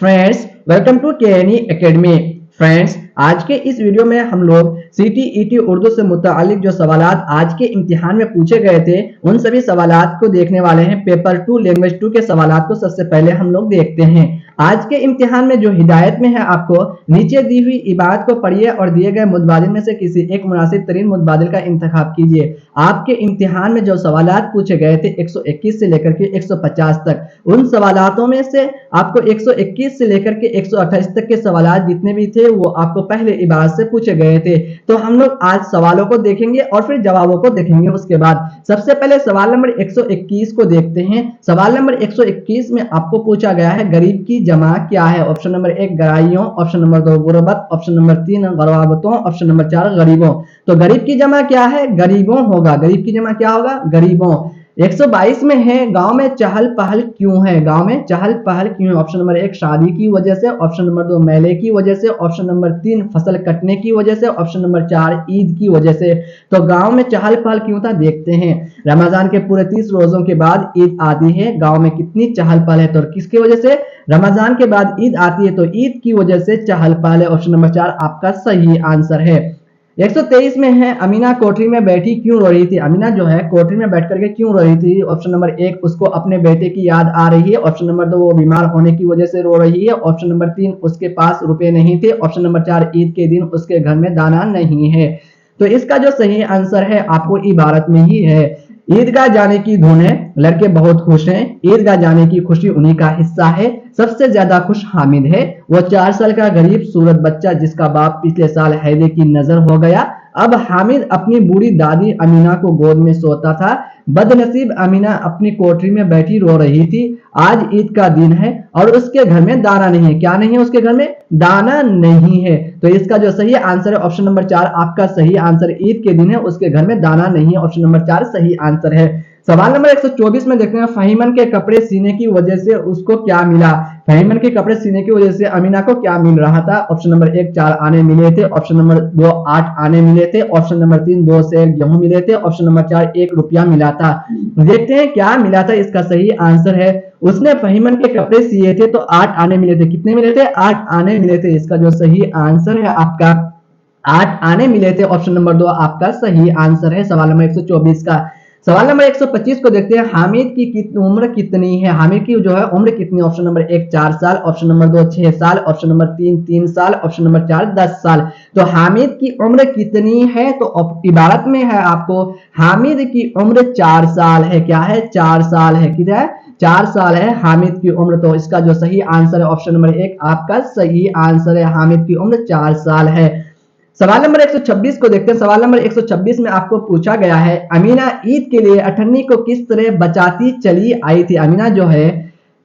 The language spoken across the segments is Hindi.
Friends, welcome to KNE academy. Friends, आज के इस वीडियो में हम लोग सीटीईटी उर्दू से मुतालिक जो सवालात आज के इम्तिहान में पूछे गए थे उन सभी सवालात को देखने वाले हैं। पेपर 2 लैंग्वेज 2 के सवालात को सबसे पहले हम लोग देखते हैं। आज के इम्तिहान में जो हिदायत में है, आपको नीचे दी हुई इबारत को पढ़िए और दिए गए मुतबादिल में से किसी एक मुनासिब तरीन मुतबादिल का इंतखाब कीजिए। आपके इम्तिहान में जो सवालात पूछे गए थे 121 से लेकर के 150 तक, उन सवालातों में से आपको 121 से लेकर के 128 तक के सवालात जितने भी थे वो आपको पहले इबारत से पूछे गए थे। तो हम लोग आज सवालों को देखेंगे और फिर जवाबों को देखेंगे। उसके बाद सबसे पहले सवाल नंबर 121 को देखते हैं। सवाल नंबर 121 में आपको पूछा गया है गरीब की जमा क्या है। ऑप्शन नंबर 1 गराइयों, ऑप्शन नंबर 2 गुरबत, ऑप्शन नंबर 3 गरबाबतों, ऑप्शन नंबर 4 गरीबों। तो गरीब की जमा क्या है? गरीबों होगा। गरीब की जमा क्या होगा? गरीबों। 122 में है गांव में चहल पहल क्यों है। गांव में चहल पहल क्यों है? ऑप्शन नंबर 1 शादी की वजह से, ऑप्शन नंबर 2 मेले की वजह से, ऑप्शन नंबर 3 फसल कटने की वजह से, ऑप्शन नंबर 4 ईद की वजह से। तो गांव में चहल पहल क्यों था देखते हैं। रमजान के पूरे 30 रोजों के बाद ईद आती है, गांव में कितनी चहल पहल है? तो किसकी वजह से? रमजान के बाद ईद आती है, तो ईद की वजह से चहल पहल है। ऑप्शन नंबर 4 आपका सही आंसर है। 123 में है अमीना कोठरी में बैठी क्यों रो रही थी। अमीना जो है कोठरी में बैठ करके क्यों रो रही थी? ऑप्शन नंबर 1 उसको अपने बेटे की याद आ रही है, ऑप्शन नंबर 2 वो बीमार होने की वजह से रो रही है, ऑप्शन नंबर 3 उसके पास रुपए नहीं थे, ऑप्शन नंबर 4 ईद के दिन उसके घर में दाना नहीं है। तो इसका जो सही आंसर है आपको इबारत में ही है। ईदगाह जाने की धुन है, लड़के बहुत खुश हैं, ईदगाह जाने की खुशी उन्हीं का हिस्सा है, सबसे ज्यादा खुश हामिद है, वो 4 साल का गरीब सूरत बच्चा जिसका बाप पिछले साल हैदे की नजर हो गया। अब हामिद अपनी बूढ़ी दादी अमीना को गोद में सोता था, बदनसीब अमीना अपनी कोठरी में बैठी रो रही थी। आज ईद का दिन है और उसके घर में दाना नहीं है। क्या नहीं है उसके घर में? दाना नहीं है। तो इसका जो सही आंसर है ऑप्शन नंबर 4 आपका सही आंसर। ईद के दिन है, उसके घर में दाना नहीं है। ऑप्शन नंबर 4 सही आंसर है। सवाल नंबर 124 में देखते हैं फहीमन के कपड़े सीने की वजह से उसको क्या मिला। फहीमन के कपड़े सीने की वजह से अमीना को क्या मिल रहा था? ऑप्शन नंबर 1 4 आने मिले थे, ऑप्शन नंबर 2 8 आने मिले थे, ऑप्शन नंबर 3 2 सेर गेहूं मिले थे, ऑप्शन नंबर 4 1 रुपया मिला था। देखते हैं क्या मिला था। इसका सही आंसर है उसने फहीमन के कपड़े सिए थे तो 8 आने मिले थे। कितने मिले थे? 8 आने मिले थे। इसका जो सही आंसर है आपका 8 आने मिले थे। ऑप्शन नंबर 2 आपका सही आंसर है सवाल नंबर 124 का। सवाल नंबर 125 को देखते हैं हामिद की उम्र कितनी है। हामिद की जो है उम्र कितनी? ऑप्शन नंबर 1 4 साल, ऑप्शन नंबर 2 6 साल, ऑप्शन नंबर 3 3 साल, ऑप्शन नंबर 4 10 साल। तो हामिद की उम्र कितनी है? तो इबारत में है आपको हामिद की उम्र 4 साल है। क्या है? 4 साल है। कितना है? 4 साल है हामिद की उम्र। तो इसका जो सही आंसर है ऑप्शन नंबर 1 आपका सही आंसर है। हामिद की उम्र 4 साल है। सवाल नंबर 126 को देखते हैं। सवाल नंबर 126 में आपको पूछा गया है अमीना ईद के लिए अठन्नी को किस तरह बचाती चली आई थी। अमीना जो है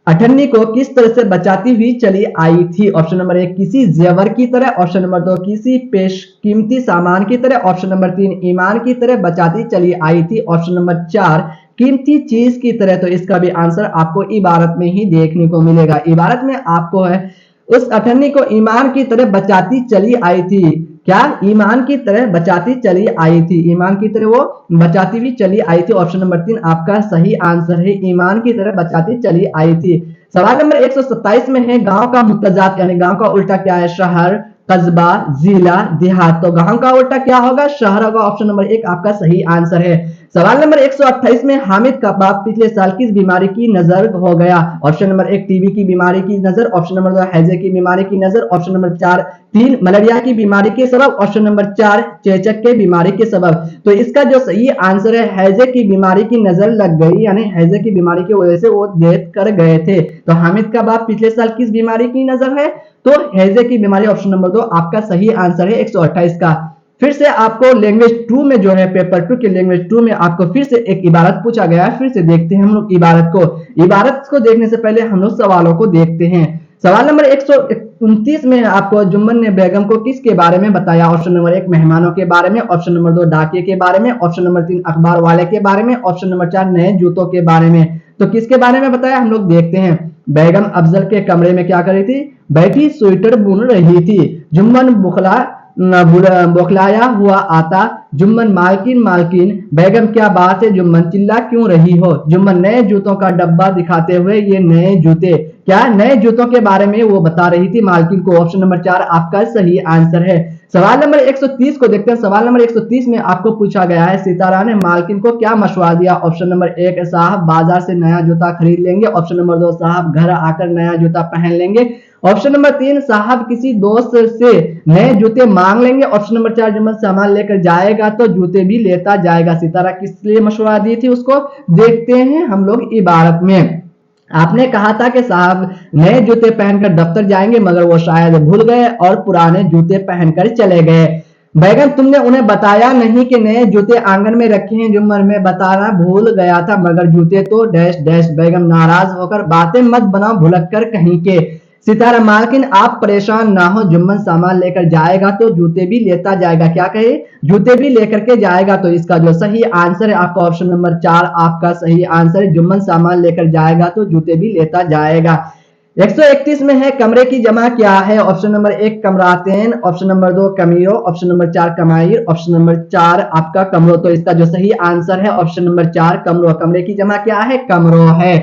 अठन्नी को किस तरह से बचाती हुई चली आई थी। ऑप्शन नंबर 1 किसी जेवर की तरह, ऑप्शन नंबर 2 किसी पेश कीमती सामान की तरह, ऑप्शन नंबर 3 ईमान की तरह बचाती चली आई थी, ऑप्शन नंबर 4 कीमती चीज की तरह। तो इसका भी आंसर आपको इबारत में ही देखने को मिलेगा। इबारत में आपको है उस अठन्नी को ईमान की तरह बचाती चली आई थी। क्या? ईमान की तरह बचाती चली आई थी। ईमान की तरह वो बचाती हुई चली आई थी। ऑप्शन नंबर 3 आपका सही आंसर है। ईमान की तरह बचाती चली आई थी। सवाल नंबर 127 में है गांव का मुतजात यानी गांव का उल्टा क्या है? शहर, कस्बा, जिला, देहात। तो गांव का उल्टा क्या होगा? शहर होगा। ऑप्शन नंबर 1 आपका सही आंसर है। सवाल नंबर 128 में हामिद का बाप पिछले साल किस बीमारी की नजर हो गया। ऑप्शन नंबर 1 टीबी की बीमारी की नजर, ऑप्शन नंबर 2 हैजे की बीमारी की नजर, ऑप्शन नंबर 4 3 मलेरिया की बीमारी के सबब, ऑप्शन नंबर 4 चेचक के बीमारी के सबब। तो इसका जो सही आंसर है हैजे की बीमारी की नजर लग गई यानी हैजे की बीमारी की वजह से वो डेथ कर गए थे। तो हामिद का बाप पिछले साल किस बीमारी की नजर है? तो हैजे की बीमारी। ऑप्शन नंबर 2 आपका सही आंसर है 128 का। फिर से आपको लैंग्वेज 2 में जो है पेपर 2 के लैंग्वेज 2 में आपको फिर से एक इबारत पूछा गया है। फिर से देखते हैं हम लोग इबारत को। इबारत को देखने से पहले हम लोग सवालों को देखते हैं। सवाल नंबर 129 में आपको जुम्मन ने बेगम को किसके बारे में बताया। ऑप्शन नंबर 1 मेहमानों के बारे में, ऑप्शन नंबर 2 डाकिये के बारे में, ऑप्शन नंबर 3 अखबार वाले के बारे में, ऑप्शन नंबर 4 नए जूतों के बारे में। तो किसके बारे में बताया हम लोग देखते हैं। बेगम अफजल के कमरे में क्या कर रही थी? बैठी स्वेटर बुन रही थी। जुम्मन बौखलाया हुआ आता। जुम्मन मालकिन मालकिन बेगम क्या बात है जुम्मन चिल्ला क्यों रही हो। जुम्मन नए जूतों का डब्बा दिखाते हुए ये नए जूते क्या नए जूतों के बारे में वो बता रही थी मालकिन को। ऑप्शन नंबर 4 आपका सही आंसर है। सवाल नंबर 130 को देखते हैं। सवाल नंबर 130 में आपको पूछा गया है सितारा ने मालकिन को क्या मशवरा दिया। ऑप्शन नंबर 1 साहब बाजार से नया जूता खरीद लेंगे। ऑप्शन नंबर 2 साहब घर आकर नया जूता पहन लेंगे। ऑप्शन नंबर 3 साहब किसी दोस्त से नए जूते मांग लेंगे। ऑप्शन नंबर 4 जुम्मन सामान लेकर जाएगा तो जूते भी लेता जाएगा। सितारा किस लिए मशवरा दी थी उसको देखते हैं हम लोग इबारत में। आपने कहा था कि साहब नए जूते पहनकर दफ्तर जाएंगे मगर वो शायद भूल गए और पुराने जूते पहनकर चले गए। बैगम तुमने उन्हें बताया नहीं कि नए जूते आंगन में रखे हैं। जुम्मन में बताना भूल गया था मगर जूते तो डैश डैश। बैगम नाराज होकर बातें मत बनाओ भुलक कर कहीं के। सितारा मालकिन आप परेशान ना हो जुम्मन सामान लेकर जाएगा तो जूते भी लेता जाएगा। क्या कहे जूते भी लेकर के जाएगा। तो इसका जो सही आंसर है आपका ऑप्शन नंबर 4 आपका सही आंसर है। जुम्मन सामान लेकर जाएगा तो जूते भी लेता जाएगा। 131 में है कमरे की जमा क्या है। ऑप्शन नंबर 1 कमरातेन। ऑप्शन नंबर 2 कमीरो। ऑप्शन नंबर 4 कमाइर। ऑप्शन नंबर 4 आपका कमरो। तो इसका जो सही आंसर है ऑप्शन नंबर 4 कमरो। कमरे की जमा क्या है कमरो है।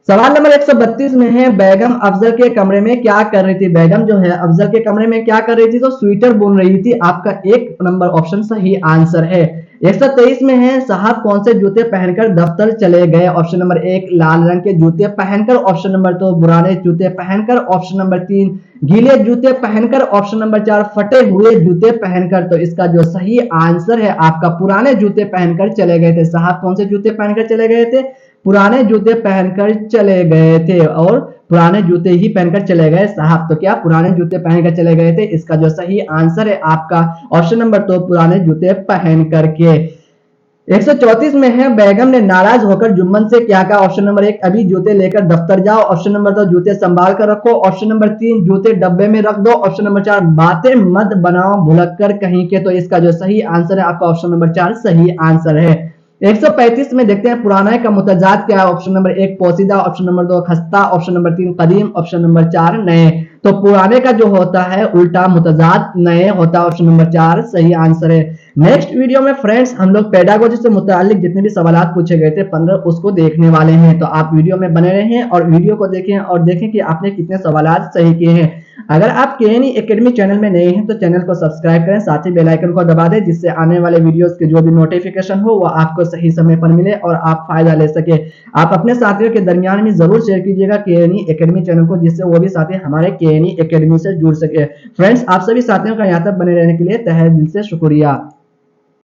सवाल नंबर 132 में है बैगम अफजल के कमरे में क्या कर रही थी। बैगम जो है अफजल के कमरे में क्या कर रही थी तो स्वेटर बुन रही थी। आपका 1 नंबर ऑप्शन सही आंसर है। 123 में है साहब कौन से जूते पहनकर दफ्तर चले गए। ऑप्शन नंबर 1 लाल रंग के जूते पहनकर। ऑप्शन नंबर 2 पुराने जूते पहनकर। ऑप्शन नंबर 3 गीले जूते पहनकर। ऑप्शन नंबर 4 फटे हुए जूते पहनकर। तो इसका जो सही आंसर है आपका पुराने जूते पहनकर चले गए थे। साहब कौन से जूते पहनकर चले गए थे पुराने जूते पहनकर चले गए थे और पुराने जूते ही पहनकर चले गए साहब। तो क्या पुराने जूते पहनकर चले गए थे। इसका जो सही आंसर है आपका ऑप्शन नंबर 2 पुराने जूते पहन करके। 134 में है बैगम ने नाराज होकर जुम्मन से क्या कहा। ऑप्शन नंबर 1 अभी जूते लेकर दफ्तर जाओ। ऑप्शन नंबर 2 जूते संभाल कर रखो। ऑप्शन नंबर 3 जूते डब्बे में रख दो। ऑप्शन नंबर 4 बातें मत बनाओ भुलक कर कहीं के। तो इसका जो सही आंसर है आपका ऑप्शन नंबर 4 सही आंसर है। 135 में देखते हैं पुराना का मुतजाद क्या है। Option number 1 पोसीदा। ऑप्शन नंबर 2 खस्ता। ऑप्शन नंबर 3 कदीम। ऑप्शन नंबर 4 नए। तो पुराने का जो होता है उल्टा मुतजाद नए होता है। ऑप्शन नंबर 4 सही आंसर है। नेक्स्ट वीडियो में फ्रेंड्स हम लोग पेडागोजी से मुतालिक जितने भी सवाल पूछे गए थे 15 उसको देखने वाले हैं। तो आप वीडियो में बने रहें और वीडियो को देखें और देखें कि आपने कितने सवाल सही किए हैं। अगर आप केएनई एकेडमी चैनल में नए हैं तो चैनल को सब्सक्राइब करें साथ ही बेल आइकन को दबा दें जिससे आने वाले वीडियोस के जो भी नोटिफिकेशन हो वो आपको सही समय पर मिले और आप फायदा ले सके। आप अपने साथियों के दरमियान में जरूर शेयर कीजिएगा केएनई एकेडमी चैनल को जिससे वो भी साथी हमारे केएनई एकेडमी से जुड़ सके। फ्रेंड्स आप सभी साथियों का यहाँ तक बने रहने के लिए तहे दिल से शुक्रिया।